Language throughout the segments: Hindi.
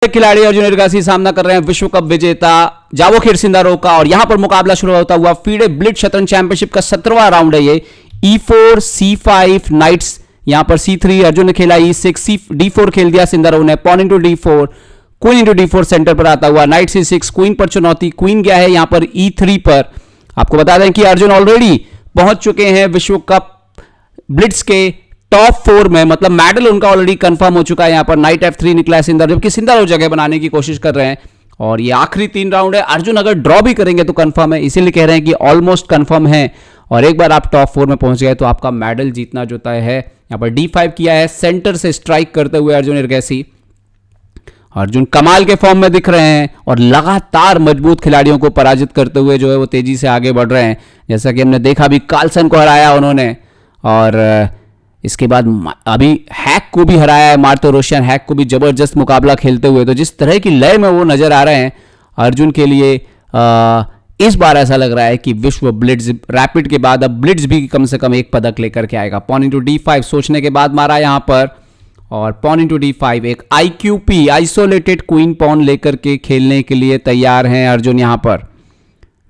खिलाड़ी अर्जुन एरगासी सामना कर रहे हैं विश्व कप विजेता जावोखिर सिंदारोव का। और यहां पर मुकाबला शुरू होता हुआ फीडे ब्लिट्ज शतरंज चैंपियनशिप का 17वां राउंड है। ये E4 C5 नाइट्स, यहां पर C3 अर्जुन ने खेला, E6 D4 खेल दिया सिंदारोव ने, pawn into D4, queen into D4 centre पर आता हुआ, नाइट C6, क्वीन पर चुनौती, क्वीन गया है यहां पर E3 पर। आपको बता दें कि अर्जुन ऑलरेडी पहुंच चुके हैं विश्व कप ब्लिट्ज के टॉप 4 में, मतलब मेडल उनका ऑलरेडी कंफर्म हो चुका है। यहां पर नाइट F3 निकला है सिंदारोव, जबकि सिंदारोव जगह बनाने की कोशिश कर रहे हैं। और ये आखिरी 3 राउंड है। अर्जुन अगर ड्रॉ भी करेंगे तो कंफर्म है, इसीलिए कह रहे हैं कि ऑलमोस्ट कंफर्म है। और एक बार आप टॉप 4 में पहुंच गए तो आपका मेडल जीतना जो तय है। यहां पर D5 किया है, सेंटर से स्ट्राइक करते हुए अर्जुन एरगासी। अर्जुन कमाल के फॉर्म में दिख रहे हैं और लगातार मजबूत खिलाड़ियों को पराजित करते हुए जो है वो तेजी से आगे बढ़ रहे हैं। जैसा कि हमने देखा, अभी कार्लसन को हराया उन्होंने, और इसके बाद अभी हैक को भी हराया है, मार्तो रोशियन हैक को भी जबरदस्त मुकाबला खेलते हुए। तो जिस तरह की लय में वो नजर आ रहे हैं अर्जुन के लिए, इस बार ऐसा लग रहा है कि विश्व ब्लिट्ज रैपिड के बाद अब ब्लिट्ज भी कम से कम एक पदक लेकर के आएगा। पॉन इंटू D5 सोचने के बाद मारा यहां पर, और पॉन इंटू D5 एक IQP आइसोलेटेड क्वीन पॉन लेकर के खेलने के लिए तैयार हैं अर्जुन। यहां पर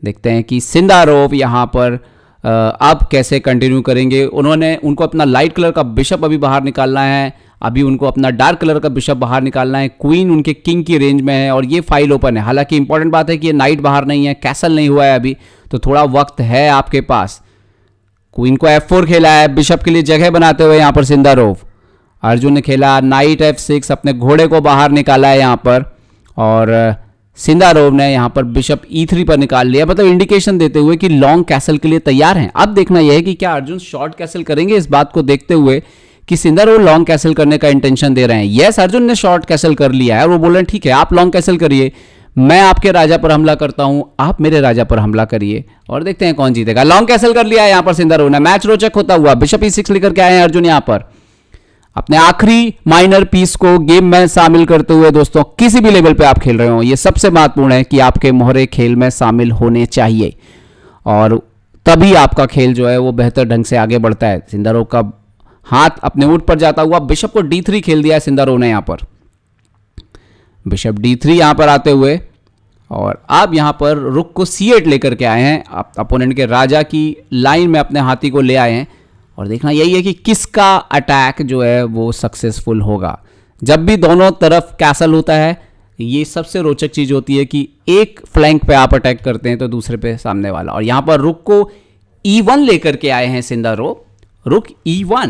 देखते हैं कि सिंदारोव यहां पर अब कैसे कंटिन्यू करेंगे। उनको अपना लाइट कलर का बिशप अभी बाहर निकालना है, अभी उनको अपना डार्क कलर का बिशप बाहर निकालना है। क्वीन उनके किंग की रेंज में है और ये फाइल ओपन है। हालांकि इंपॉर्टेंट बात है कि ये नाइट बाहर नहीं है, कैसल नहीं हुआ है अभी, तो थोड़ा वक्त है आपके पास। क्वीन को F4 खेला है बिशप के लिए जगह बनाते हुए यहां पर सिंदारोव। अर्जुन ने खेला नाइट F6, अपने घोड़े को बाहर निकाला है यहां पर, और सिंदारोव ने यहां पर बिशप E3 पर निकाल लिया, मतलब इंडिकेशन देते हुए कि लॉन्ग कैसल के लिए तैयार हैं। अब देखना यह है कि क्या अर्जुन शॉर्ट कैसल करेंगे, इस बात को देखते हुए कि सिंदारोव लॉन्ग कैसल करने का इंटेंशन दे रहे हैं। यस, अर्जुन ने शॉर्ट कैसल कर लिया है और वो बोल रहे हैं ठीक है आप लॉन्ग कैसल करिए, मैं आपके राजा पर हमला करता हूं, आप मेरे राजा पर हमला करिए, और देखते हैं कौन जीतेगा। लॉन्ग कैसल कर लिया है यहां पर सिंदारोव ने। मैच रोचक होता हुआ बिशप E6 लेकर के आए हैं अर्जुन यहां पर, अपने आखिरी माइनर पीस को गेम में शामिल करते हुए। दोस्तों, किसी भी लेवल पे आप खेल रहे हो, ये सबसे महत्वपूर्ण है कि आपके मोहरे खेल में शामिल होने चाहिए, और तभी आपका खेल जो है वो बेहतर ढंग से आगे बढ़ता है। सिंदारोव का हाथ अपने ऊंट पर जाता हुआ, बिशप को D3 खेल दिया है सिंदारोव ने यहां पर, बिशप D3 यहां पर आते हुए, और अब यहां पर रुक को C8 लेकर के आए हैं। अपोनेंट के राजा की लाइन में अपने हाथी को ले आए हैं, और देखना यही है कि किसका अटैक जो है वो सक्सेसफुल होगा। जब भी दोनों तरफ कैसल होता है, ये सबसे रोचक चीज होती है कि एक फ्लैंक पे आप अटैक करते हैं तो दूसरे पे सामने वाला। और यहां पर रुक को E1 लेकर के आए हैं सिंदारोव, रुक E1।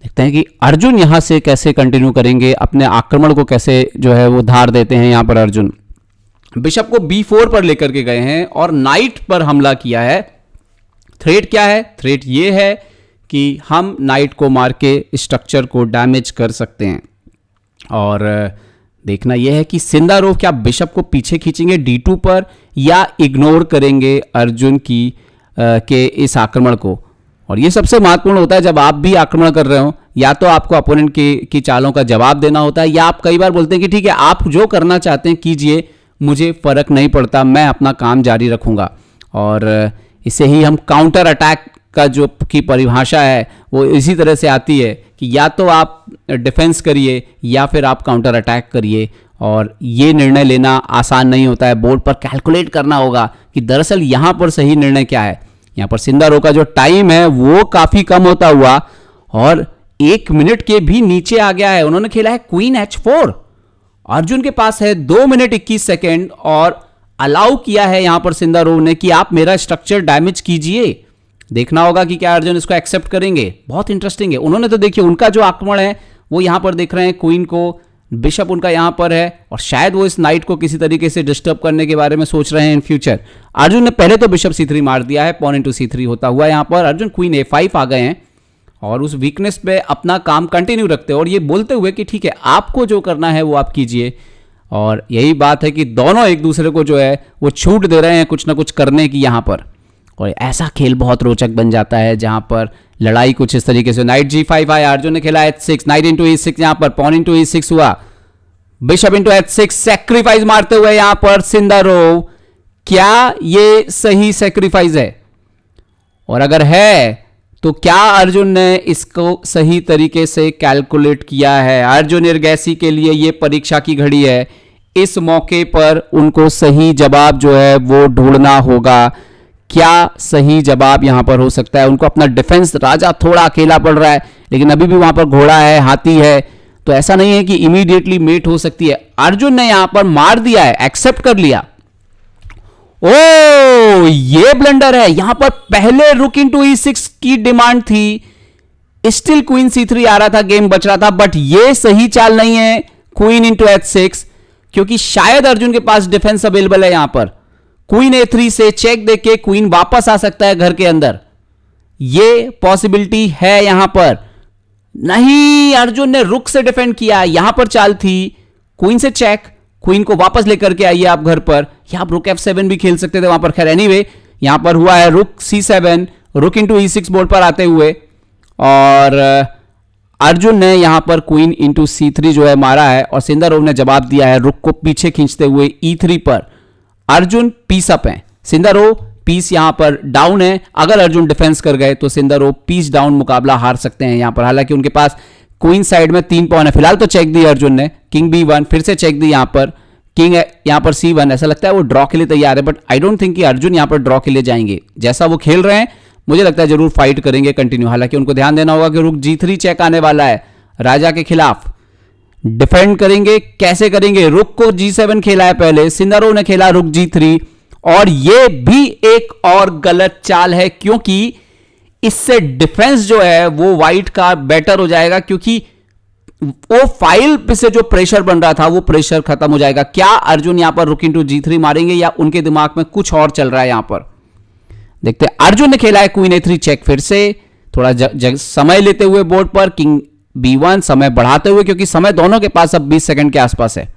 देखते हैं कि अर्जुन यहां से कैसे कंटिन्यू करेंगे, अपने आक्रमण को कैसे जो है वो धार देते हैं। यहां पर अर्जुन बिशप को B4 पर लेकर के गए हैं और नाइट पर हमला किया है। थ्रेट क्या है? थ्रेट ये है कि हम नाइट को मार के स्ट्रक्चर को डैमेज कर सकते हैं। और देखना यह है कि सिंदारोव क्या बिशप को पीछे खींचेंगे D2 पर, या इग्नोर करेंगे अर्जुन के इस आक्रमण को। और ये सबसे महत्वपूर्ण होता है जब आप भी आक्रमण कर रहे हो, या तो आपको अपोनेंट की चालों का जवाब देना होता है, या आप कई बार बोलते हैं कि ठीक है आप जो करना चाहते हैं कीजिए, मुझे फर्क नहीं पड़ता, मैं अपना काम जारी रखूंगा। और इसे ही हम काउंटर अटैक का जो की परिभाषा है वो इसी तरह से आती है कि या तो आप डिफेंस करिए या फिर आप काउंटर अटैक करिए। और ये निर्णय लेना आसान नहीं होता है, बोर्ड पर कैलकुलेट करना होगा कि दरअसल यहाँ पर सही निर्णय क्या है। यहाँ पर सिंदारोव का जो टाइम है वो काफ़ी कम होता हुआ और 1 मिनट के भी नीचे आ गया है। उन्होंने खेला है क्वीन H4, अर्जुन के पास है 2 मिनट 21 सेकेंड, और अलाउ किया है यहां पर सिंदारोव ने कि आप मेरा स्ट्रक्चर डैमेज कीजिए। देखना होगा कि क्या अर्जुन इसको एक्सेप्ट करेंगे। बहुत इंटरेस्टिंग है। उन्होंने तो देखिए उनका जो आक्रमण है वो यहां पर देख रहे हैं, क्वीन को, बिशप उनका यहां पर है, और शायद वो इस नाइट को किसी तरीके से डिस्टर्ब करने के बारे में सोच रहे हैं इन फ्यूचर। अर्जुन ने पहले तो बिशप C3 मार दिया है, पॉन इंटू C3 होता हुआ यहां पर अर्जुन क्वीन A5 आ गए हैं, और उस वीकनेस पे अपना काम कंटिन्यू रखते हैं, और ये बोलते हुए कि ठीक है आपको जो करना है वो आप कीजिए। और यही बात है कि दोनों एक दूसरे को जो है वो छूट दे रहे हैं कुछ ना कुछ करने की यहां पर, और ऐसा खेल बहुत रोचक बन जाता है जहां पर लड़ाई कुछ इस तरीके से। नाइट G5 आया, अर्जुन ने खेला H6, नाइट इंटू E6, यहां पर पॉन इंटू E6 हुआ, बिशप इंटू H6, सैक्रिफाइस मारते हुए यहां पर सिंदारोव। क्या ये सही सैक्रिफाइस है? और अगर है तो क्या अर्जुन ने इसको सही तरीके से कैलकुलेट किया है? अर्जुन इरगैसी के लिए ये परीक्षा की घड़ी है। इस मौके पर उनको सही जवाब जो है वो ढूंढना होगा। क्या सही जवाब यहां पर हो सकता है? उनको अपना डिफेंस राजा थोड़ा अकेला पड़ रहा है, लेकिन अभी भी वहां पर घोड़ा है, हाथी है, तो ऐसा नहीं है कि इमीडिएटली मेट हो सकती है। अर्जुन ने यहां पर मार दिया है, एक्सेप्ट कर लिया। ओ, ये ब्लंडर है। यहां पर पहले रुक इनटू E6 की डिमांड थी, स्टिल क्वीन C3 आ रहा था, गेम बच रहा था, बट ये सही चाल नहीं है क्वीन इनटू H6, क्योंकि शायद अर्जुन के पास डिफेंस अवेलेबल है। यहां पर क्वीन A3 से चेक देके क्वीन वापस आ सकता है घर के अंदर, ये पॉसिबिलिटी है यहां पर। नहीं, अर्जुन ने रुक से डिफेंड किया। यहां पर चाल थी क्वीन से चेक, क्वीन को वापस लेकर के आइए आप घर पर, या आप रुक F7 भी खेल सकते थे वहां पर। खैर एनीवे, यहां पर हुआ है रुक C7, रुक इंटू E6 बोर्ड पर आते हुए, और अर्जुन ने यहां पर क्वीन इंटू C3 जो है मारा है, और सिंदारोव ने जवाब दिया है रुक को पीछे खींचते हुए E3 पर। अर्जुन पीस अप है, सिंदारोव पीस यहां पर डाउन है। अगर अर्जुन डिफेंस कर गए तो सिंदारोव पीस डाउन मुकाबला हार सकते हैं यहां पर। हालांकि उनके पास क्वीन साइड में 3 पॉन है। फिलहाल तो चेक दी अर्जुन ने, किंग B1, फिर से चेक दी यहां पर, किंग यहां पर C1। ऐसा लगता है वो ड्रॉ के लिए तैयार है, बट आई डोंट थिंक कि अर्जुन यहां पर ड्रॉ के लिए जाएंगे। जैसा वो खेल रहे हैं मुझे लगता है जरूर फाइट करेंगे कंटिन्यू। हालांकि उनको ध्यान देना होगा कि रुक G3 चेक आने वाला है राजा के खिलाफ। डिफेंड करेंगे, कैसे करेंगे? रुक को G7 खेला है पहले, सिंदारोव ने खेला रुक G3, और यह भी एक और गलत चाल है, क्योंकि इससे डिफेंस जो है वो व्हाइट का बेटर हो जाएगा, क्योंकि वो फाइल पे से जो प्रेशर बन रहा था वो प्रेशर खत्म हो जाएगा। क्या अर्जुन यहां पर रुक इंटू G3 मारेंगे, या उनके दिमाग में कुछ और चल रहा है? यहां पर देखते हैं। अर्जुन ने खेला है क्वीन A3 चेक, फिर से थोड़ा समय लेते हुए बोर्ड पर, किंग B1 समय बढ़ाते हुए, क्योंकि समय दोनों के पास अब 20 सेकंड के आसपास है।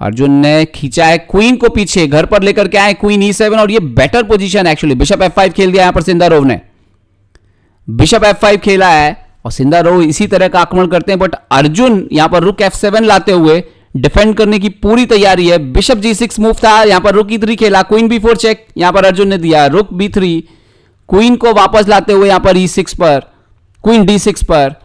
अर्जुन ने खींचा है क्वीन को पीछे, घर पर लेकर के आए क्वीन E7, और ये better position actually. Bishop F5 खेल दिया यहां पर सिंदारोव ने, बिशप F5 खेला है, और सिंदारोव इसी तरह का आक्रमण करते हैं, बट अर्जुन यहां पर रुक F7 लाते हुए डिफेंड करने की पूरी तैयारी है। बिशप G6 मूव था, यहां पर रुक E3 खेला, क्वीन B4 चेक यहां पर अर्जुन ने दिया, रुक B3, क्वीन को वापस लाते हुए यहां पर E6 पर, क्वीन D6 पर,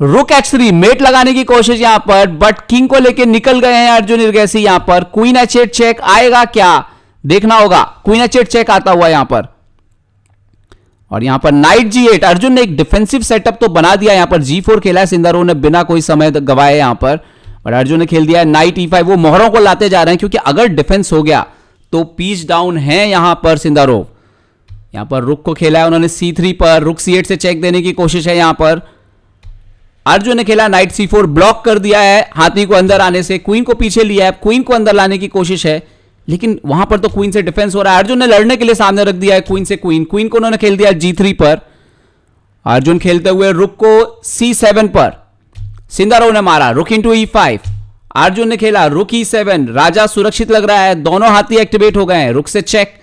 रुक H3 मेट लगाने की कोशिश यहां पर, बट किंग को लेकर निकल गए हैं अर्जुन इरगैसी। यहां पर क्वीन H8 चेक आएगा क्या, देखना होगा। क्वीन H8 चेक आता हुआ यहां पर, और यहां पर नाइट G8। अर्जुन ने एक डिफेंसिव सेटअप तो बना दिया, यहां पर G4 खेला है सिंदारोव ने बिना कोई समय गवाए यहां पर, और अर्जुन ने खेल दिया है नाइट E5। वो मोहरों को लाते जा रहे हैं, क्योंकि अगर डिफेंस हो गया तो पीस डाउन है यहां पर सिंदारोव। यहां पर रुक को खेला है उन्होंने C3 पर, रुक C8 से चेक देने की कोशिश है यहां पर। अर्जुन ने खेला नाइट C4, ब्लॉक कर दिया है हाथी को अंदर आने से, क्वीन को पीछे लिया है, क्वीन को अंदर लाने की कोशिश है, लेकिन वहां पर तो क्वीन से डिफेंस हो रहा है। अर्जुन ने लड़ने के लिए सामने रख दिया है क्वीन से क्वीन, क्वीन को उन्होंने खेल दिया G3 पर। अर्जुन खेलते हुए रुक को C7 पर, सिंदारोव ने मारा रुक इंटू E5। अर्जुन ने खेला रुक E7, राजा सुरक्षित लग रहा है, दोनों हाथी एक्टिवेट हो गए हैं, रुक से चेक।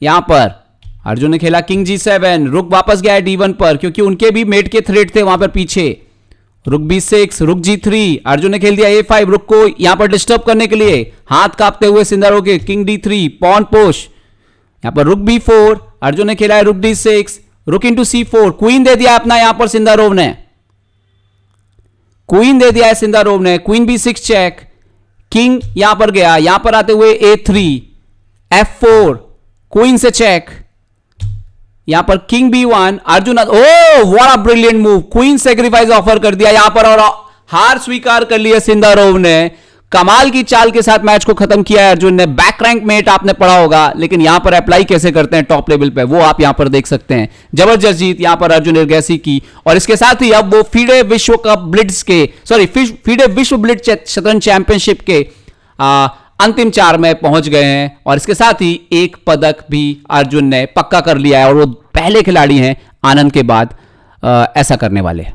यहां पर अर्जुन ने खेला किंग G7, रुक वापस गया है D1 पर, क्योंकि उनके भी मेट के थ्रेड थे वहां पर पीछे। रुक B6, रुक G3, अर्जुन ने खेल दिया A5, रुक को यहां पर डिस्टर्ब करने के लिए, हाथ कांपते हुए सिंदारोव के, किंग D3, पॉन पुश। यहां पर रुक B4, अर्जुन ने खेला है रुक D6, रुक इंटू C4, क्वीन दे दिया अपना यहां पर सिंदारोव ने, क्वीन दे दिया है सिंदारोव ने, क्वीन B6 चेक, किंग यहां पर गया, यहां पर आते हुए A3, F4, क्वीन से चेक, यहां पर king B1, Arjun, oh what a brilliant move, queen sacrifice offer कर दिया यहां पर, और हार स्वीकार कर लिया सिंदारोव ने। कमाल की चाल के साथ मैच को खत्म किया है अर्जुन ने। बैक रैंक मेट आपने पढ़ा होगा, लेकिन यहां पर अप्लाई कैसे करते हैं टॉप लेवल पे, वो आप यहां पर देख सकते हैं। जबरदस्त जीत यहां पर अर्जुन इरगैसी की, और इसके साथ ही अब वो फीडे विश्व कप ब्लिट्ज के, सॉरी फीडे विश्व ब्लिट्ज शतरंज चैंपियनशिप के अंतिम 4 में पहुंच गए हैं, और इसके साथ ही एक पदक भी अर्जुन ने पक्का कर लिया है, और वो पहले खिलाड़ी हैं आनंद के बाद ऐसा करने वाले।